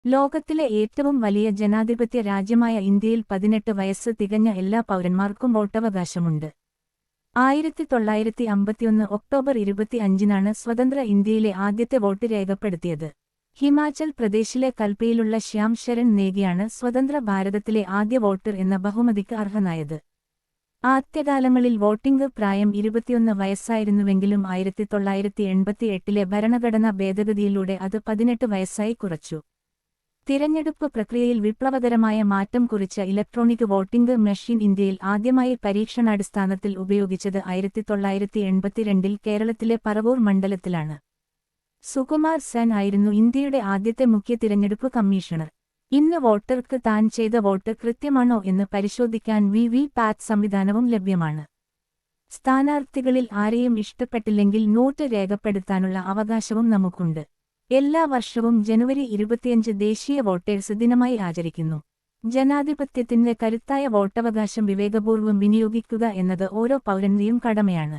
ലോകത്തിലെ ഏറ്റവും വലിയ ജനാധിപത്യ രാജ്യമായ ഇന്ത്യയിൽ 18 വയസ്സ് തികഞ്ഞ എല്ലാ പൗരന്മാർക്കും വോട്ടവകാശമുണ്ട്. 1951 ഒക്ടോബർ 25-നാണ് സ്വതന്ത്ര ഇന്ത്യയിലെ ആദ്യത്തെ വോട്ട് രേഖപ്പെടുത്തിയത്. ഹിമാചൽ പ്രദേശിലെ കൽപ്പയിലുള്ള ശ്യാം ശരൺ നേഗിയാണ് സ്വതന്ത്ര ഭാരതത്തിലെ ആദ്യ വോട്ടർ എന്ന ബഹുമതിക്ക് അർഹനായത്. ആദ്യകാലങ്ങളിൽ വോട്ടിംഗ് പ്രായം 21 വയസ്സായിരുന്നുവെങ്കിലും 1988-ലെ ഭരണഘടനാ ഭേദഗതിയിലൂടെ അത് 18 വയസ്സായി കുറച്ചു. തിരഞ്ഞെടുപ്പ് പ്രക്രിയയിൽ വിപ്ലവകരമായ മാറ്റം കുറിച്ച ഇലക്ട്രോണിക് വോട്ടിംഗ് മെഷീൻ ഇന്ത്യയിൽ ആദ്യമായി പരീക്ഷണാടിസ്ഥാനത്തിൽ ഉപയോഗിച്ചത് 1982-ൽ കേരളത്തിലെ പറവൂർ മണ്ഡലത്തിലാണ്. സുകുമാർ സെൻ ആയിരുന്നു ഇന്ത്യയുടെ ആദ്യത്തെ മുഖ്യ തിരഞ്ഞെടുപ്പ് കമ്മീഷണർ. ഇന്ന് വോട്ടർക്ക് താൻ ചെയ്ത വോട്ട് കൃത്യമാണോ എന്ന് പരിശോധിക്കാൻ വി.വി.പാറ്റ് സംവിധാനവും ലഭ്യമാണ്. സ്ഥാനാർത്ഥികളിൽ ആരെയും ഇഷ്ടപ്പെട്ടില്ലെങ്കിൽ നോട്ട് രേഖപ്പെടുത്താനുള്ള അവകാശവും നമുക്കുണ്ട്. എല്ലാ വർഷവും ജനുവരി 25 ദേശീയ വോട്ടേഴ്സ് ദിനമായി ആചരിക്കുന്നു. ജനാധിപത്യത്തിന്റെ കരുത്തായ വോട്ടവകാശം വിവേകപൂർവ്വം വിനിയോഗിക്കുക എന്നത് ഓരോ പൗരന്റെയും കടമയാണ്.